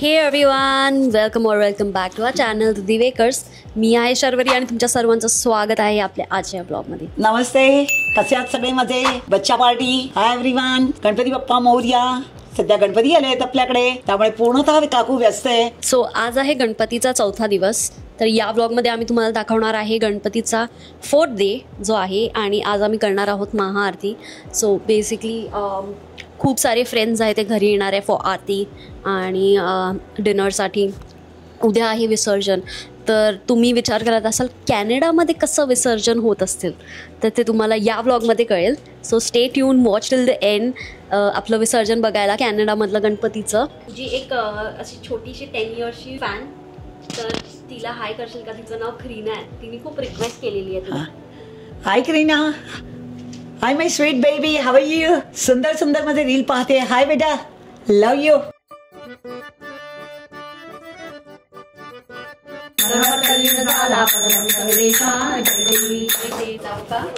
हे everyone, welcome back to our channel the Divekars. मी आहे शर्वरी आणि तुमच्या सर्वांचं स्वागत आहे आपल्या आजच्या ब्लॉगमध्ये. नमस्ते, कसे आहात सगळे? माझे बच्चा party. Hi everyone, Ganpati Bappa Morya. सध्या गणपती आले आहेत आपल्याकडे, त्यामुळे पूर्णतः काकू व्यस्त आहे. सो आज आहे गणपतीचा 4था दिवस. तर या ब्लॉगमध्ये आम्ही तुम्हाला दाखवणार आहे गणपतीचा 4th डे जो आहे, आणि आज आम्ही करणार आहोत महाआरती. सो बेसिकली खूप सारे फ्रेंड्स आहेत ते घरी येणार आहे फॉर आरती आणि डिनरसाठी. उद्या आहे विसर्जन. तर तुम्ही विचार करत असाल कॅनडामध्ये कसं विसर्जन होत असतील, तर ते तुम्हाला या ब्लॉगमध्ये कळेल. So stay tune, watch till the end आपलं विसर्जन बघायला कॅनडामधलं गणपतीचं. जी एक अशी छोटीशी 10 इयर्सची फॅन, तर तिला हाय करशील का? तिचं नाव करीना आहे. तिने खूप रिक्वेस्ट केलेली आहे तुला. Hi Kareena, hi my sweet baby, how are you? सुंदर सुंदर मध्ये रील पाहते. हाय बेटा, लव यू.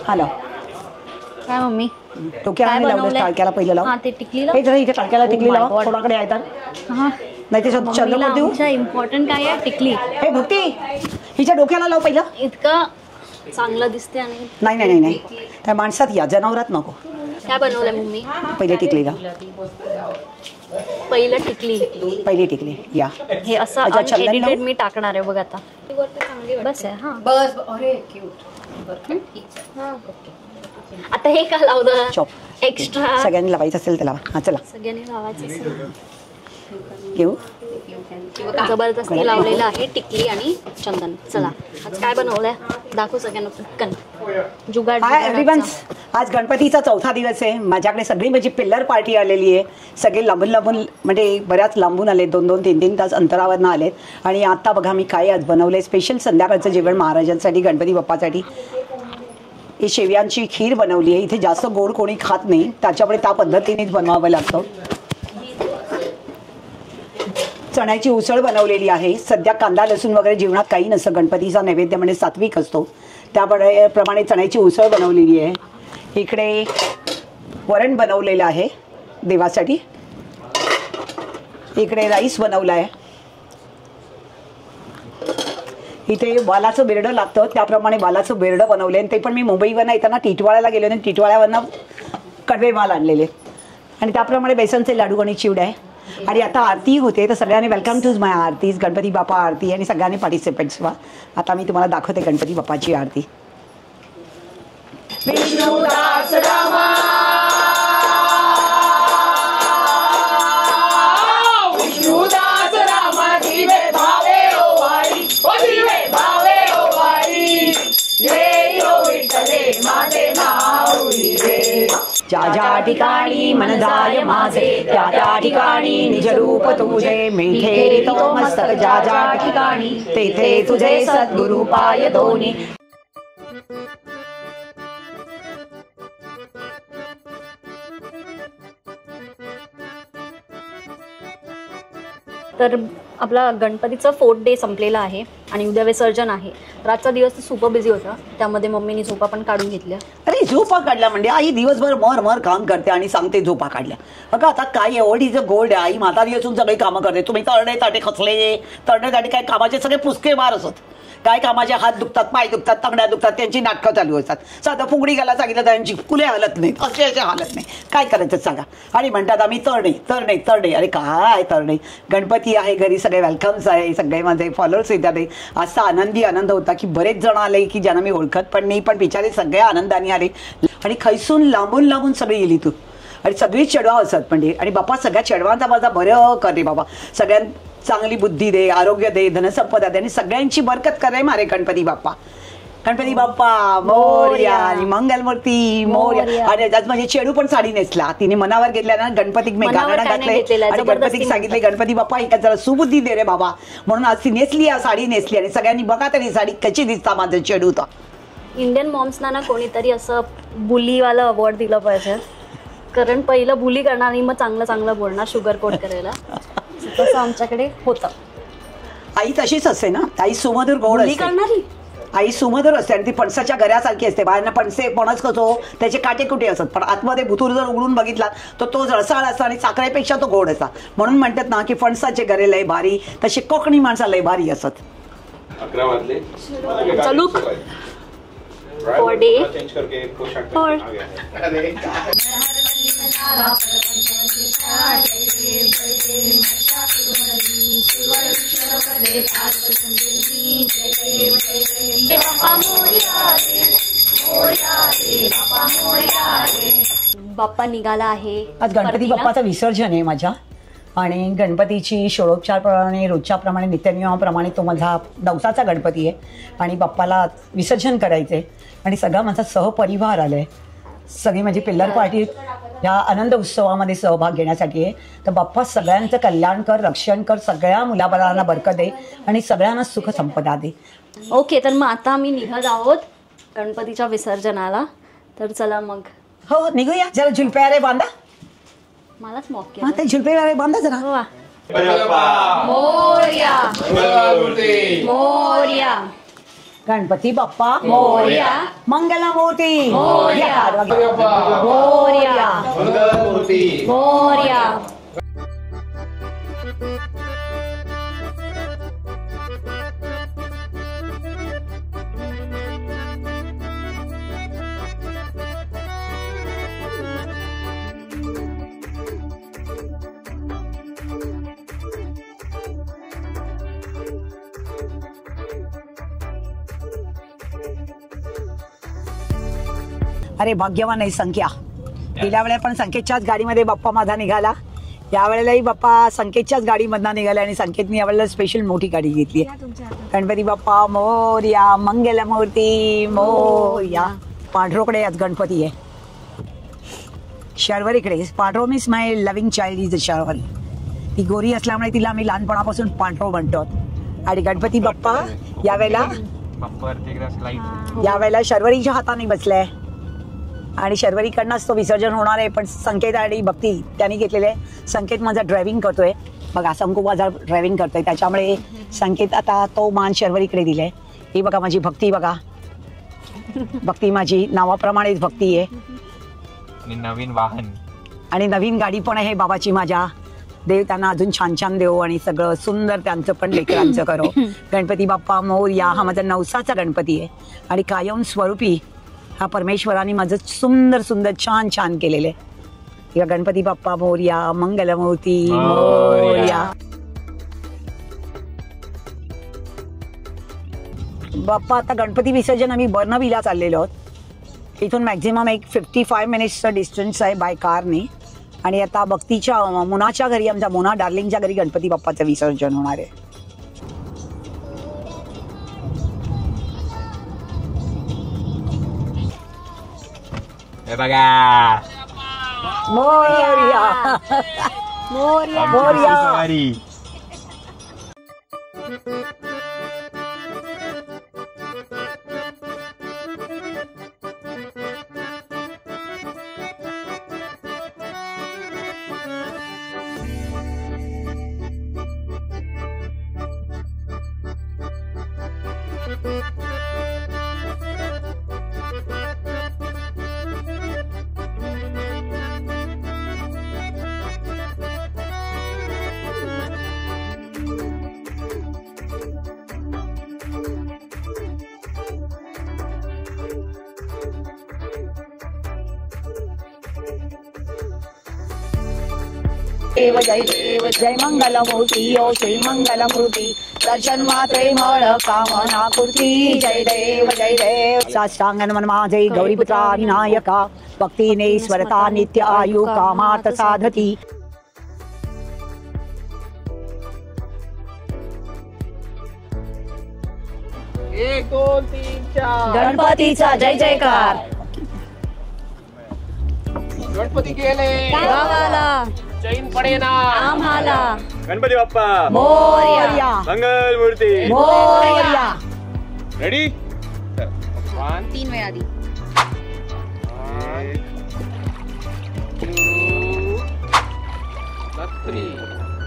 हॅलो, काय मम्मी? टोक्याला लावलं, टाळक्याला पहिलं लाव. ते टिकलीला हे जरा इथे टाळक्याला टिकली लाव. थोडाकडे आहे तर नाही ते चंद्रकोर देऊ. इम्पॉर्टंट काय आहे? टिकली. हे भक्ती, हिच्या डोक्याला लाव पहिलं. इतकं चांगलं दिसते. आणि नाही नाही नाही, त्या माणसात या, जनावरात नको. काय बनवलंय मम्मी? पहिले टिकलीला, पहिलं टिकली, पहिली टिकली या. हे असं अनएडिटेड मी टाकणार आहे बघ आता. बस आहे. हा बस. अरे क्यूट. आता हे का लावलं? चॉप एक्स्ट्रा सगळ्यांनी लावायचं असेल त्याला. हा चला, सगळ्यांनी लावायचं असेल. घेऊ. जबरदस्ती लावलेलं आहे टिकली आणि चंदन. चला, आज काय बनवलंय दाखव सगळ्यांना पटकन. जुगाड. हाय एव्हरीवन, आज गणपतीचा 4था दिवस आहे. माझ्याकडे सगळी माझी पिल्लर पार्टी आलेली आहे. सगळे लांबून म्हणजे बऱ्याच लांबून आले, 2-2, 3-3 तास अंतरावरनं आलेत. आणि आता बघा मी काय आज बनवलंय. स्पेशल संध्याकाळचं जेवण महाराजांसाठी, गणपती बाप्पासाठी. ही शेवयांची खीर बनवली आहे. इथे जास्त गोड कोणी खात नाही, त्याच्यामुळे त्या पद्धतीनेच बनवावं लागतं. चण्याची उसळ बनवलेली आहे. सध्या कांदा लसूण वगैरे जेवणात काही नसतं. गणपतीचा नैवेद्य म्हणजे सात्विक असतो, त्याप्रमाणे चण्याची उसळ बनवलेली आहे. इकडे वरण बनवलेलं आहे देवासाठी. इकडे राईस बनवला आहे. इथे वालाचं बेरडं लागतं, त्याप्रमाणे वालाचं बेरडं बनवलं आहे. ते पण मी मुंबईवरनं येताना टिटवाळ्याला गेले आणि टिटवाळ्यावरनं कडवे माल आणलेले. आणि त्याप्रमाणे बेसनचे लाडू आणि चिवडा आहे. आणि आता आरती होते, तर सगळ्यांनी वेलकम टू माय आरती, गणपती बाप्पा आरती. आणि सगळ्यांनी पार्टिसिपेट्स व्हा. आता मी तुम्हाला दाखवते गणपती बाप्पाची आरती. विष्णुदास रामा, विष्णुदास रामा, दिवे भावे ओवाळी, ओ दिवे भावे ओवाळी, रे ओ विठ्ठले माझे नाव रे. ज्या ज्या ठिकाणी मन जाय माझे, त्या त्या ठिकाणी निज रूप तुझे. मिठे तो मस्तक ज्या ज्या ठिकाणी, तेथे तुझे सद्गुरु पाय दोन्ही. तर आपला गणपतीचा 4th डे संपलेला आहे आणि उद्या विसर्जन आहे. तर आजचा दिवस तर सुपर बिझी होता, त्यामध्ये मम्मीने झोपा पण काढून घेतल्या. अरे झोपा काढल्या म्हणजे आई दिवसभर मर काम करते आणि सांगते झोपा काढल्या. बघा आता काय एवढीचं गोल्ड आहे. आई म्हातारी असून सगळी कामं करते. तुम्ही तरडे ताटे खचले, तरडे ताटे काय कामाचे सगळे पुसके मार असत. काय कामाचे हात दुखतात, पाय दुखतात, तंगड्या दुखतात, त्यांची नाटकं चालू असतात. साधं फुगडी घाला सांगितलं त्यांची कुले हालत नाहीत, असे हालत नाही. काय करायचं सांगा. आणि म्हणतात आम्ही तरडे. अरे काय तरडे, गणपती आहे घरी, सगळे वेलकम्स आहे, सगळे माझे फॉलोअर्स येतात. असा आनंद होता की बरेच जण आले की ज्यांना मी ओळखत पण नाही, पण बिचारे सगळे आनंदाने आले. आणि खैसून लांबून सगळे गेली तू. आणि सगळीच चढवा असत म्हणजे. आणि बाप्पा सगळ्या चढवांचा माझा बरं कर रे बाबा. सगळ्यां चांगली बुद्धी दे, आरोग्य दे, धनसंपदा दे, आणि सगळ्यांची बरकत करे मारे गणपती बाप्पा. गणपती बाप्पा मोरया आणि मंगलमूर्ती मोरया. आणि आज म्हणजे चेडू पण साडी नेसला, तिने मनावर घेतल्या ना. गणपतीक मी गाणं घातलंय आणि गणपतीक सांगितले गणपती बाप्पा एका जरा सुबुद्धी दे रे बाबा. म्हणून आज ती नेसली, साडी नेसली. आणि सगळ्यांनी बघा तरी साडी कशी दिसता माझं चेडू. तर इंडियन मॉम्सना ना कोणीतरी असं बुलीवाला अवॉर्ड दिलं पाहिजे, कारण पहिलं बुली करणार आणि मग चांगलं बोलणार, शुगर कोट करायला. तसं आमच्याकडे होतं. आई तशीच असते ना, आई सुमधुर गोड असते. आई सुमधुर असते आणि ती फणसाच्या गऱ्यासारखी असते. बाहेरनं फणस कसो त्याचे काटे कुठे असतात, पण आतमध्ये बुतूर जर उघडून बघितला तर तो रसाळ असतो आणि साखरेपेक्षा तो गोड असा. म्हणून म्हणतात ना की फणसाचे गरे लय भारी, तसे कोकणी माणसं लय भारी असत. 11 वाजले. चलू for day चेंज करके पोशाख और आ गया है. अरे बाप्पा निघाला आहे. आज गणपती बाप्पाचं विसर्जन आहे माझ्या, आणि गणपतीची षोडोपचारप्रमाणे रोजच्याप्रमाणे नित्यनियमाप्रमाणे तो माझा नवसाचा गणपती आहे आणि बाप्पाला विसर्जन करायचे आणि सगळा माझा सहपरिवार आलाय. सगळी माझी पिल्लर पार्टी या आनंद उत्सवामध्ये सहभाग घेण्यासाठी आहे. तर बाप्पा सगळ्यांचं कल्याण कर, रक्षण कर, सगळ्या मुलाबाळांना बरकत दे आणि सगळ्यांना सुख संपदा दे. ओके, तर मग आता आम्ही निघत आहोत गणपतीच्या विसर्जनाला. तर चला मग. हो निघूया. जरा झुलप्या रे बांधा. मलाच मॉक हा ते झुलप्या रे बांधा जरा. वा मोरया मोरया गणपती बाप्पा मोरया मंगलमूर्ती मोरया मोरया मोरया. अरे भाग्यवान आहे संख्या. गेल्या वेळेला पण संकेतच्याच गाडीमध्ये बाप्पा माझा निघाला, यावेळेलाही बाप्पा संकेतच्याच गाडीमधनं निघाला आणि संकेतने यावेळेला स्पेशल मोठी गाडी घेतली आहे. गणपती बाप्पा मोरया मंगलमूर्ती मोरया. पांढरोकडे आज गणपती आहे, शर्वरीकडे. पांढरो means my loving child is Sharvari. ती गोरी असल्यामुळे तिला आम्ही लहानपणापासून पांढरो म्हणतो. आणि गणपती बाप्पा यावेळेला शर्वरीच्या हाताने बसलाय आणि शर्वरीकडनंच तो विसर्जन होणार आहे. पण संकेत आणि भक्ती त्यांनी घेतलेले. संकेत माझा ड्रायव्हिंग करतोय बघा, संकू माझा ड्रायव्हिंग करतोय, त्याच्यामुळे संकेत आता तो मान शर्वरीकडे दिलाय. ही बघा माझी भक्ती, बघा भक्ती माझी नावाप्रमाणेच भक्ती आहे. आणि नवीन वाहन आणि नवीन गाडी पण आहे बाबाची माझ्या. देव त्यांना अजून छान छान देव आणि सगळं सुंदर त्यांचं पण लेकरांचं करो. गणपती बाप्पा मोरया हा माझा नवसाचा गणपती आहे आणि कायम स्वरूपी हा परमेश्वराने माझं सुंदर सुंदर छान छान केलेलं आहे. किंवा गणपती बाप्पा मोरया मंगलमूर्ती मोरया. बाप्पा आता गणपती विसर्जन आम्ही बर्नवीला चाललेलो आहोत. इथून मॅक्झिमम एक 55 मिनिट्सचं डिस्टन्स आहे बाय कारने. आणि आता भक्तीच्या मुनाच्या घरी, आमच्या मुना डार्लिंगच्या घरी गणपती बाप्पाचं विसर्जन होणार आहे. हे बघा मोरया मोरया मोरया. सवारी. देव जय मंगलमूर्ती ओ श्री मंगलमूर्ती. दर्शन मात्रे मळ कामना पूर्ती. जय देव साष्टांग नमन माझे गौरीपुत्रा विनायका. भक्तीने स्वरता नित्य आयु कामात साधती. एक दोन तीन चार. गणपतीचा जय जयकार. गणपती गेले गावाला चैन पडेना आम्हाला. गणपती बाप्पा मोरया मंगल मूर्ती मोरया. रेडी. 3 वेळा आधी. 1 2 3.